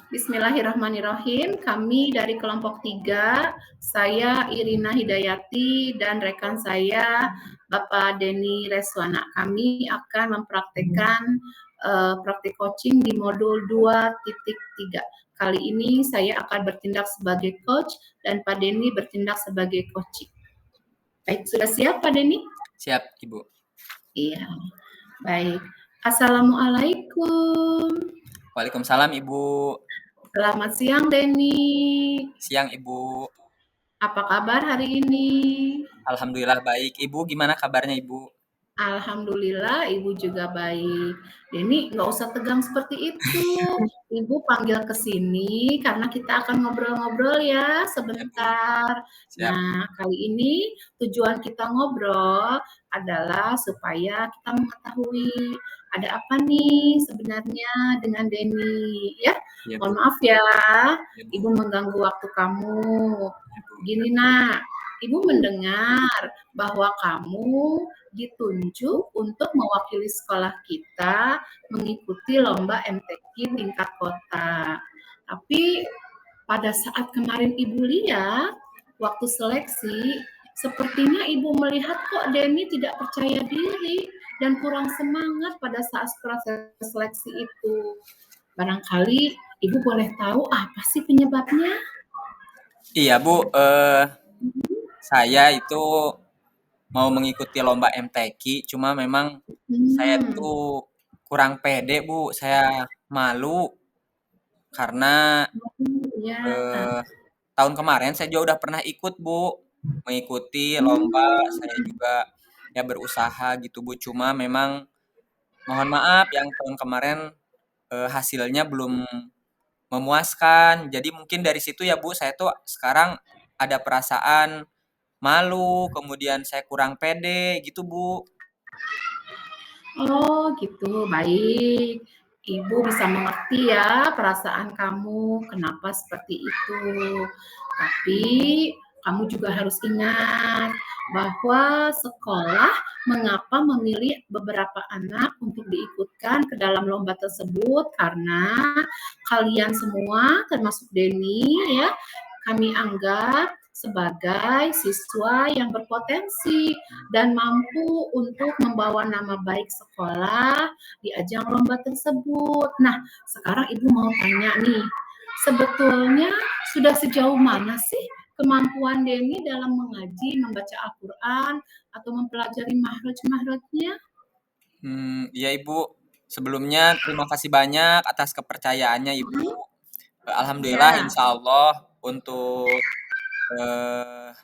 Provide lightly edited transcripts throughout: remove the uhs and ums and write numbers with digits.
Bismillahirrahmanirrahim. Kami dari kelompok 3, saya Irina Hidayati dan rekan saya Bapak Denny Reswana. Kami akan mempraktekkan praktik coaching di modul 2.3. Kali ini saya akan bertindak sebagai coach dan Pak Denny bertindak sebagai coaching. Baik, sudah siap Pak Denny? Siap, Ibu. Iya, baik. Assalamualaikum. Waalaikumsalam, Ibu. Selamat siang, Denny. Siang, Ibu. Apa kabar hari ini? Alhamdulillah baik. Ibu gimana kabarnya, Ibu? Alhamdulillah, Ibu juga baik. Denny, nggak usah tegang seperti itu. Ibu panggil ke sini karena kita akan ngobrol-ngobrol ya Ya, Bu. sebentar. Siap. Nah, kali ini tujuan kita ngobrol adalah supaya kita mengetahui ada apa nih sebenarnya dengan Denny. Ya, Ya, mohon Bu. maaf ya, Ya, Bu. Ibu mengganggu waktu kamu. Ya, Bu. Gini nak, Ibu mendengar bahwa kamu ditunjuk untuk mewakili sekolah kita mengikuti lomba MTQ tingkat kota. Tapi pada saat kemarin Ibu lihat waktu seleksi, sepertinya Ibu melihat kok Denny tidak percaya diri dan kurang semangat pada saat proses seleksi itu. Barangkali Ibu boleh tahu apa sih penyebabnya? Iya, Bu. Saya itu mau mengikuti lomba MTQ, cuma memang saya Hmm, tuh kurang pede, Bu. Saya malu karena ya. tahun kemarin saya juga udah pernah ikut, Bu. Mengikuti lomba, saya Hmm. juga ya berusaha gitu, Bu. Cuma memang mohon maaf yang tahun kemarin hasilnya belum memuaskan. Jadi mungkin dari situ ya Bu, saya tuh sekarang ada perasaan malu, kemudian saya kurang pede gitu Bu. Oh gitu, baik. Ibu bisa mengerti ya perasaan kamu kenapa seperti itu. Tapi kamu juga harus ingat bahwa sekolah mengapa memilih beberapa anak untuk diikutkan ke dalam lomba tersebut karena kalian semua termasuk Denny ya, kami anggap sebagai siswa yang berpotensi dan mampu untuk membawa nama baik sekolah di ajang lomba tersebut. Nah, sekarang Ibu mau tanya nih, sebetulnya sudah sejauh mana sih kemampuan Denny dalam mengaji, membaca Al-Quran, atau mempelajari mahraj-mahrajnya? Iya Ibu. Sebelumnya terima kasih banyak atas kepercayaannya Ibu. Alhamdulillah Ya. insya Allah untuk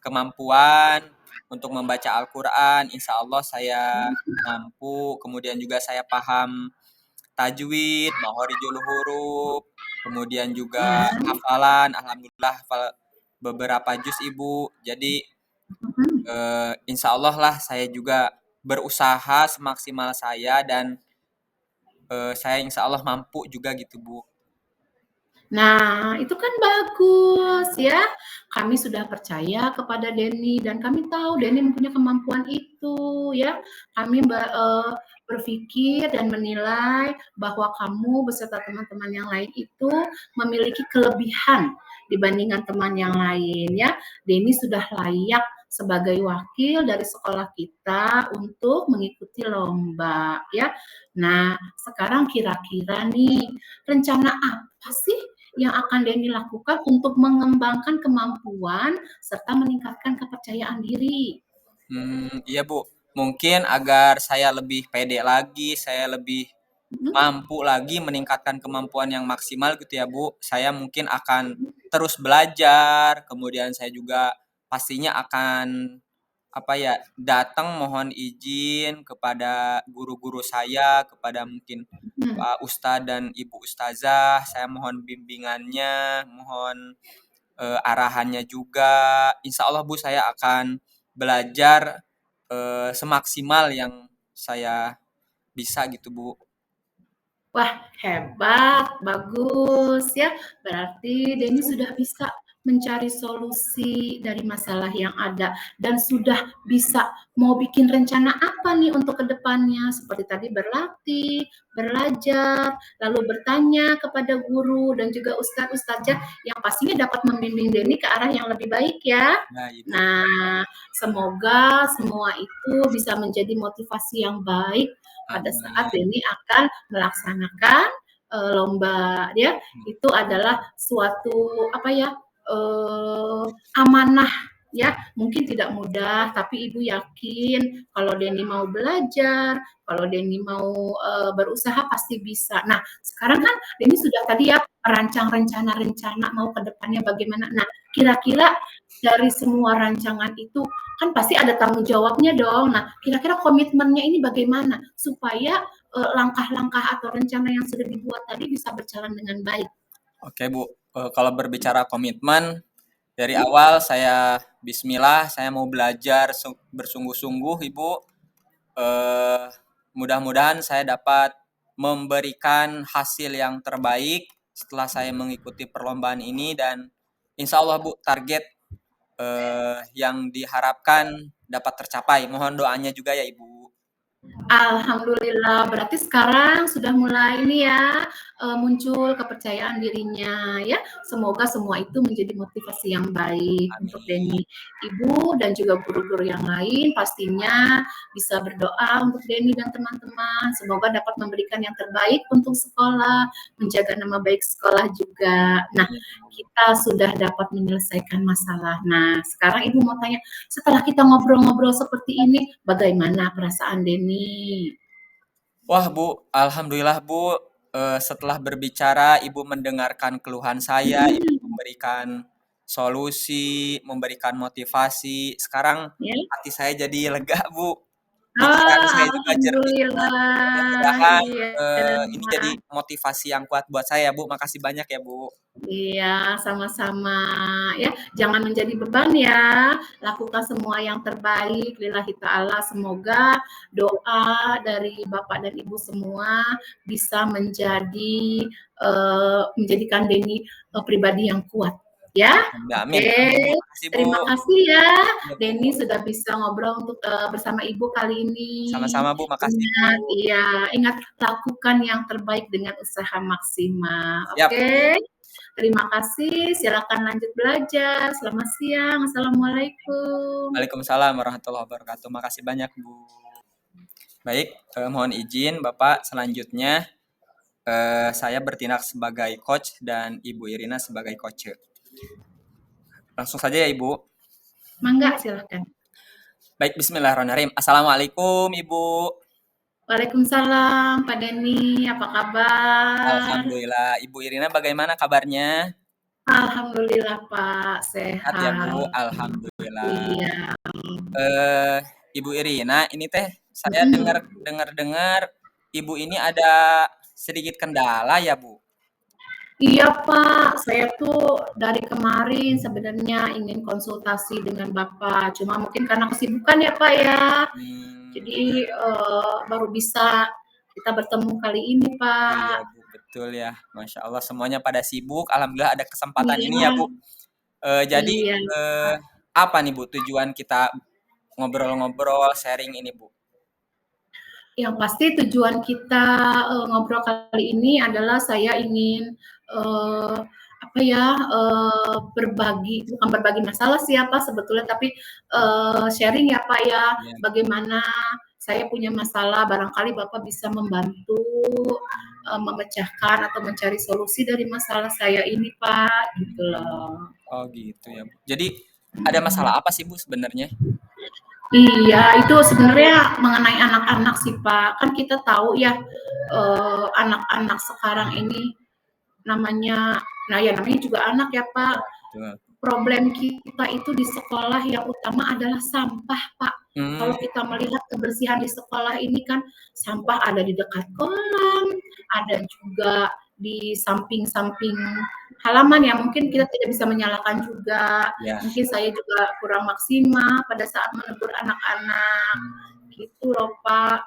kemampuan untuk membaca Al-Quran, insya Allah saya mampu. Kemudian juga saya paham tajwid, makhorijul huruf, kemudian juga Ya. hafalan, alhamdulillah hafal beberapa juz Ibu. Jadi insya Allah lah saya juga berusaha semaksimal saya dan saya insya Allah mampu juga gitu Bu. Nah, itu kan bagus ya. Kami sudah percaya kepada Denny dan kami tahu Denny mempunyai kemampuan itu ya. Kami berpikir dan menilai bahwa kamu beserta teman-teman yang lain itu memiliki kelebihan dibandingkan teman yang lain ya. Denny sudah layak sebagai wakil dari sekolah kita untuk mengikuti lomba ya. Nah, sekarang kira-kira nih rencana apa sih yang akan Denny lakukan untuk mengembangkan kemampuan serta meningkatkan kepercayaan diri? Iya Bu, mungkin agar saya lebih pede lagi, saya lebih Mhm. mampu lagi meningkatkan kemampuan yang maksimal gitu ya Bu. Saya mungkin akan terus belajar, kemudian saya juga pastinya akan apa ya, datang mohon izin kepada guru-guru saya, kepada mungkin Hmm. Pak Ustadz dan Ibu Ustazah, saya mohon bimbingannya, mohon arahannya juga. Insya Allah Bu, saya akan belajar semaksimal yang saya bisa gitu Bu. Wah, hebat, bagus ya. Berarti Denny sudah bisa mencari solusi dari masalah yang ada dan sudah bisa mau bikin rencana apa nih untuk kedepannya, seperti tadi berlatih, belajar, lalu bertanya kepada guru dan juga ustadz-ustadzah yang pastinya dapat membimbing Denny ke arah yang lebih baik ya. Nah, Ibu. Nah, semoga semua itu bisa menjadi motivasi yang baik pada saat Denny akan melaksanakan lomba ya. Itu adalah suatu apa ya, amanah ya, mungkin tidak mudah, tapi Ibu yakin kalau Denny mau belajar, kalau Denny mau berusaha pasti bisa. Nah, sekarang kan Denny sudah tadi ya merancang rencana-rencana mau ke depannya bagaimana. Nah, kira-kira dari semua rancangan itu kan pasti ada tanggung jawabnya dong. Nah, kira-kira komitmennya ini bagaimana supaya langkah-langkah atau rencana yang sudah dibuat tadi bisa berjalan dengan baik. Oke Bu, kalau berbicara komitmen, dari awal saya bismillah, saya mau belajar bersungguh-sungguh Ibu. Mudah-mudahan saya dapat memberikan hasil yang terbaik setelah saya mengikuti perlombaan ini, dan insya Allah Bu, target yang diharapkan dapat tercapai. Mohon doanya juga ya Ibu. Alhamdulillah, berarti sekarang sudah mulai ini ya, muncul kepercayaan dirinya ya. Semoga semua itu menjadi motivasi yang baik untuk Denny. Ibu dan juga guru-guru yang lain pastinya bisa berdoa untuk Denny dan teman-teman. Semoga dapat memberikan yang terbaik untuk sekolah, menjaga nama baik sekolah juga. Nah, kita sudah dapat menyelesaikan masalah. Nah, sekarang Ibu mau tanya, setelah kita ngobrol-ngobrol seperti ini, bagaimana perasaan Denny? Wah Bu, alhamdulillah Bu, setelah berbicara Ibu mendengarkan keluhan saya, Ibu memberikan solusi, memberikan motivasi. Sekarang hati saya jadi lega Bu. Pikiran saya juga jernih. Alhamdulillah, Mudah-mudahan iya. ini jadi motivasi yang kuat buat saya Bu. Makasih banyak ya Bu. Iya, sama-sama ya. Jangan menjadi beban ya. Lakukan semua yang terbaik lillahi ta'ala. Semoga doa dari Bapak dan Ibu semua bisa menjadikan Denny pribadi yang kuat ya. Amin. Oke. Makasih Bu. Terima kasih ya, Ya, Bu. Denny sudah bisa ngobrol untuk bersama Ibu kali ini. Sama-sama Bu, makasih Ingat, Bu. iya, ingat lakukan yang terbaik dengan usaha maksimal. Siap. Oke. Terima kasih, silakan lanjut belajar. Selamat siang, Assalamualaikum. Waalaikumsalam warahmatullahi wabarakatuh. Makasih banyak Bu. Baik, mohon izin Bapak, selanjutnya saya bertindak sebagai coach dan Ibu Irina sebagai coach. Langsung saja ya Ibu. Mangga, silakan. Baik, bismillahirrahmanirrahim. Assalamualaikum Ibu. Waalaikumsalam, Pak Denny, apa kabar? Alhamdulillah. Ibu Irina bagaimana kabarnya? Alhamdulillah Pak, Sehat ya Bu, sehat. alhamdulillah. Iya. Ibu Irina, ini teh saya dengar Ibu ini ada sedikit kendala ya Bu? Iya Pak, saya tuh dari kemarin sebenarnya ingin konsultasi dengan Bapak, cuma mungkin karena kesibukan ya Pak ya. Jadi baru bisa kita bertemu kali ini Pak. Iya Bu, betul ya. Masya Allah semuanya pada sibuk. Alhamdulillah ada kesempatan ini ya Bu. Jadi apa nih Bu tujuan kita ngobrol-ngobrol, sharing ini Bu? Yang pasti tujuan kita ngobrol kali ini adalah saya ingin berbagi, bukan berbagi masalah sih ya Pak sebetulnya, tapi sharing ya Pak ya, bagaimana saya punya masalah, barangkali Bapak bisa membantu memecahkan atau mencari solusi dari masalah saya ini Pak, gitu loh. Oh gitu ya Bu. Jadi ada masalah apa sih Bu sebenarnya? Iya, itu sebenarnya mengenai anak-anak sih Pak. Kan kita tahu ya anak-anak sekarang ini namanya juga anak ya Pak. Problem kita itu di sekolah yang utama adalah sampah Pak. Kalau kita melihat kebersihan di sekolah ini kan sampah ada di dekat kolam, ada juga di samping-samping halaman ya, mungkin kita tidak bisa menyalahkan juga. Mungkin saya juga kurang maksimal pada saat menegur anak-anak. Gitu loh Pak.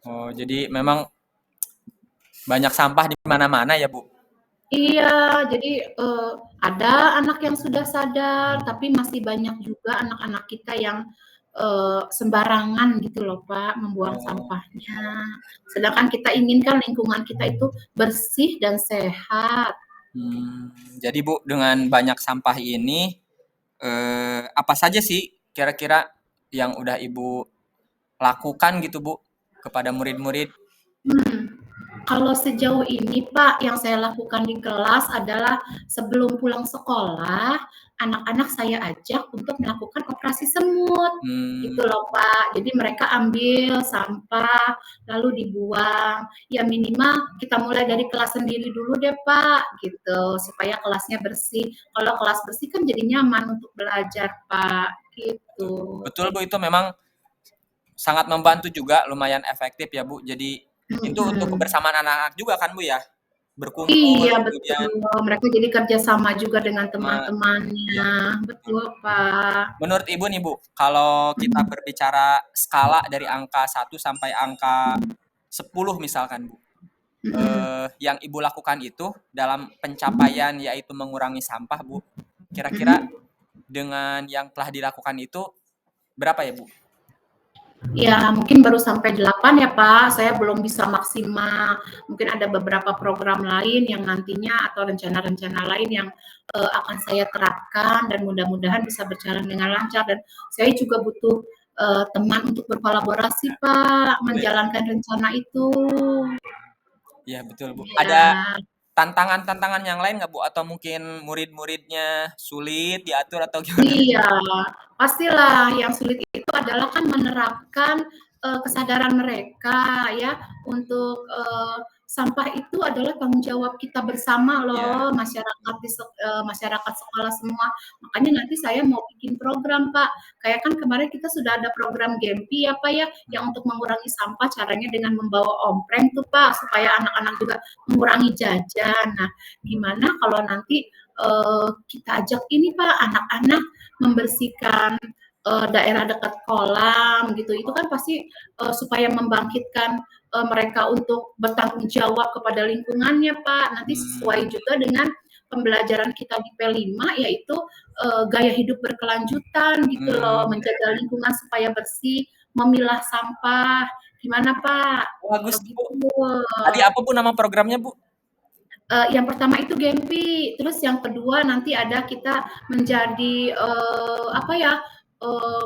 Oh, jadi memang banyak sampah di mana-mana ya Bu? Iya, jadi, ada anak yang sudah sadar, tapi masih banyak juga anak-anak kita yang, sembarangan gitu loh, Pak, membuang Oh, sampahnya. Sedangkan kita inginkan lingkungan kita itu bersih dan sehat. jadi Bu, dengan banyak sampah ini, apa saja sih kira-kira yang udah Ibu lakukan gitu Bu, kepada murid-murid? Hmm. Kalau sejauh ini, Pak, yang saya lakukan di kelas adalah sebelum pulang sekolah, anak-anak saya ajak untuk melakukan operasi semut, gitu Mmm, loh, Pak. Jadi mereka ambil sampah, lalu dibuang. Ya minimal kita mulai dari kelas sendiri dulu deh, Pak, gitu, supaya kelasnya bersih. Kalau kelas bersih kan jadi nyaman untuk belajar, Pak, betul. gitu. Betul Bu, itu memang sangat membantu juga, lumayan efektif ya Bu. Jadi itu untuk Mhm. kebersamaan anak-anak juga kan Bu ya? Berkumpul Iya betul, kemudian mereka jadi kerja sama juga dengan sama teman-temannya, iya, betul. betul, Pak. Menurut Ibu nih Bu, kalau kita Mhm, berbicara skala dari angka 1 sampai angka 10 misalkan Bu, mhm, yang Ibu lakukan itu dalam mhm, pencapaian yaitu mengurangi sampah Bu, kira-kira mhm. dengan yang telah dilakukan itu berapa ya Bu? Ya mungkin baru sampai 8 ya, Pak, saya belum bisa maksimal. Mungkin ada beberapa program lain yang nantinya atau rencana-rencana lain yang, akan saya terapkan dan mudah-mudahan bisa berjalan dengan lancar dan saya juga butuh, teman untuk berkolaborasi, Pak, Iya iya. menjalankan rencana itu. Iya betul Bu. Ada Iya. tantangan-tantangan yang lain nggak Bu? Atau mungkin murid-muridnya sulit diatur atau gimana? Iya, pastilah yang sulit itu adalah kan menerapkan, kesadaran mereka ya untuk, sampah itu adalah tanggung jawab kita bersama Iya. loh masyarakat masyarakat sekolah semua. Makanya nanti saya mau bikin program, Pak. Kayak kan kemarin kita sudah ada program Gempi ya, Pak, ya, yang untuk mengurangi sampah caranya dengan membawa ompreng tuh, Pak, supaya anak-anak juga mengurangi jajan. Nah, gimana kalau nanti, kita ajak ini, Pak, anak-anak membersihkan daerah dekat kolam gitu itu kan pasti supaya membangkitkan mereka untuk bertanggung jawab kepada lingkungannya Pak nanti Mmm, sesuai juga dengan pembelajaran kita di P5 yaitu gaya hidup berkelanjutan gitu loh mmm, menjaga lingkungan supaya bersih memilah sampah gimana Pak bagus kalau tuh Bu. gitu Tadi apa Bu nama programnya Bu? yang pertama itu Gempi, terus yang kedua nanti ada kita menjadi apa ya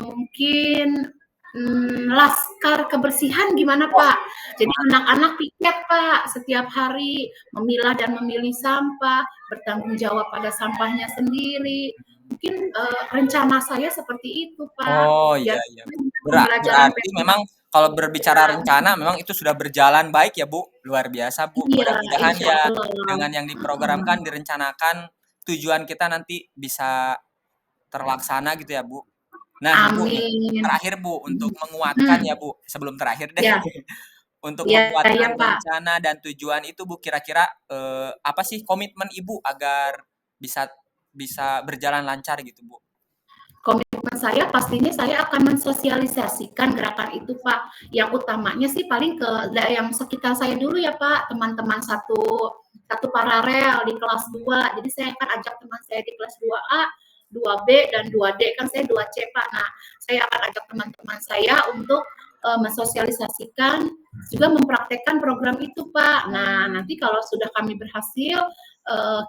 mungkin laskar kebersihan gimana Wah, Pak? Jadi anak-anak piket Pak setiap hari memilah dan memilih sampah, bertanggung jawab pada sampahnya sendiri. Mungkin rencana saya seperti itu Pak, oh iya biar iya. pembelajaran Berarti PPH. memang kalau berbicara rencana memang itu sudah berjalan baik ya Bu, luar biasa Bu. Iya, Mudah-mudahan insya ya Allah. dengan yang diprogramkan, direncanakan, tujuan kita nanti bisa terlaksana gitu ya Bu. Nah nih Bu nih, Amin. terakhir Bu, untuk menguatkan Hmm, ya Bu, sebelum terakhir deh, ya. untuk Iya iya, menguatkan Pak. rencana dan tujuan itu Bu, kira-kira, apa sih komitmen Ibu agar bisa bisa berjalan lancar gitu Bu? Komitmen saya pastinya saya akan mensosialisasikan gerakan itu, Pak. Yang utamanya sih paling ke yang sekitar saya dulu ya, Pak, teman-teman satu satu paralel di kelas 2. Jadi saya akan ajak teman saya di kelas 2A, 2B, dan 2D, kan saya 2C, Pak. Nah, saya akan ajak teman-teman saya untuk mensosialisasikan juga mempraktekkan program itu, Pak. Nah, Mmm, nanti kalau sudah kami berhasil,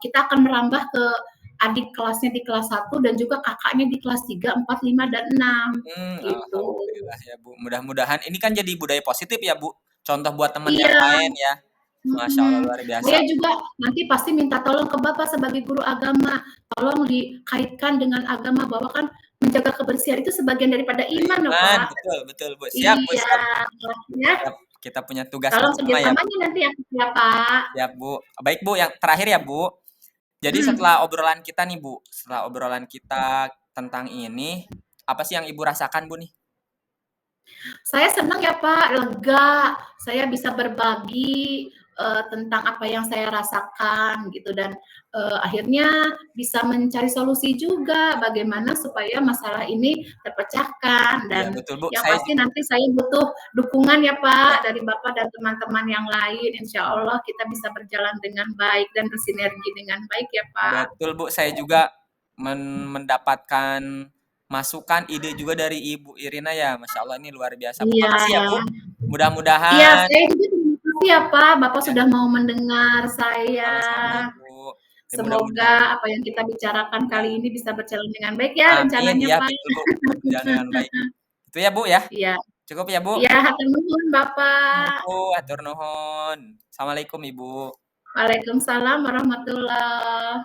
kita akan merambah ke adik kelasnya di kelas 1 dan juga kakaknya di kelas 3, 4, 5, dan 6 gitu. alhamdulillah ya Bu, mudah-mudahan ini kan jadi budaya positif ya Bu, contoh buat teman yang Iya, lain ya. Masya Allah mhm. luar biasa. Saya juga nanti pasti minta tolong ke Bapak sebagai guru agama, tolong dikaitkan dengan agama bahwa kan menjaga kebersihan itu sebagian daripada iman loh, Beriman, Pak. betul betul Bu, siap Bu, Iya, siap. ya. Siap, kita punya tugas Tolong bersama ya Bu. kerjasamanya nanti ya, Pak. Siap Bu. Baik Bu, yang terakhir ya Bu, jadi setelah Mhm. obrolan kita nih Bu, setelah obrolan kita tentang ini, apa sih yang Ibu rasakan Bu nih? Saya senang ya Pak, lega, saya bisa berbagi, tentang apa yang saya rasakan gitu dan akhirnya bisa mencari solusi juga bagaimana supaya masalah ini terpecahkan Iya dan betul Bu, yang saya pasti juga nanti saya butuh dukungan ya ya, Pak dari Bapak dan teman-teman yang lain. Insya Allah kita bisa berjalan dengan baik dan bersinergi dengan baik ya Pak. betul Bu, saya juga mendapatkan masukan, ide juga dari Ibu Irina ya, Masya Allah ini luar biasa Bu. Iya, Makasih ya Bu, iya mudah-mudahan saya juga terima kasih ya Pak, Bapak ya sudah mau mendengar saya. sama-sama Bu, ya mudah-mudahan Semoga apa yang kita bicarakan kali ini bisa berjalan dengan baik ya amin, rencananya ya Pak. betul Bu, berjalan dengan baik. Itu ya Bu ya, Iya, cukup ya Bu? iya hatur nuhun Bapak. Bu, atur nuhun. Assalamualaikum Ibu. Waalaikumsalam warahmatullah.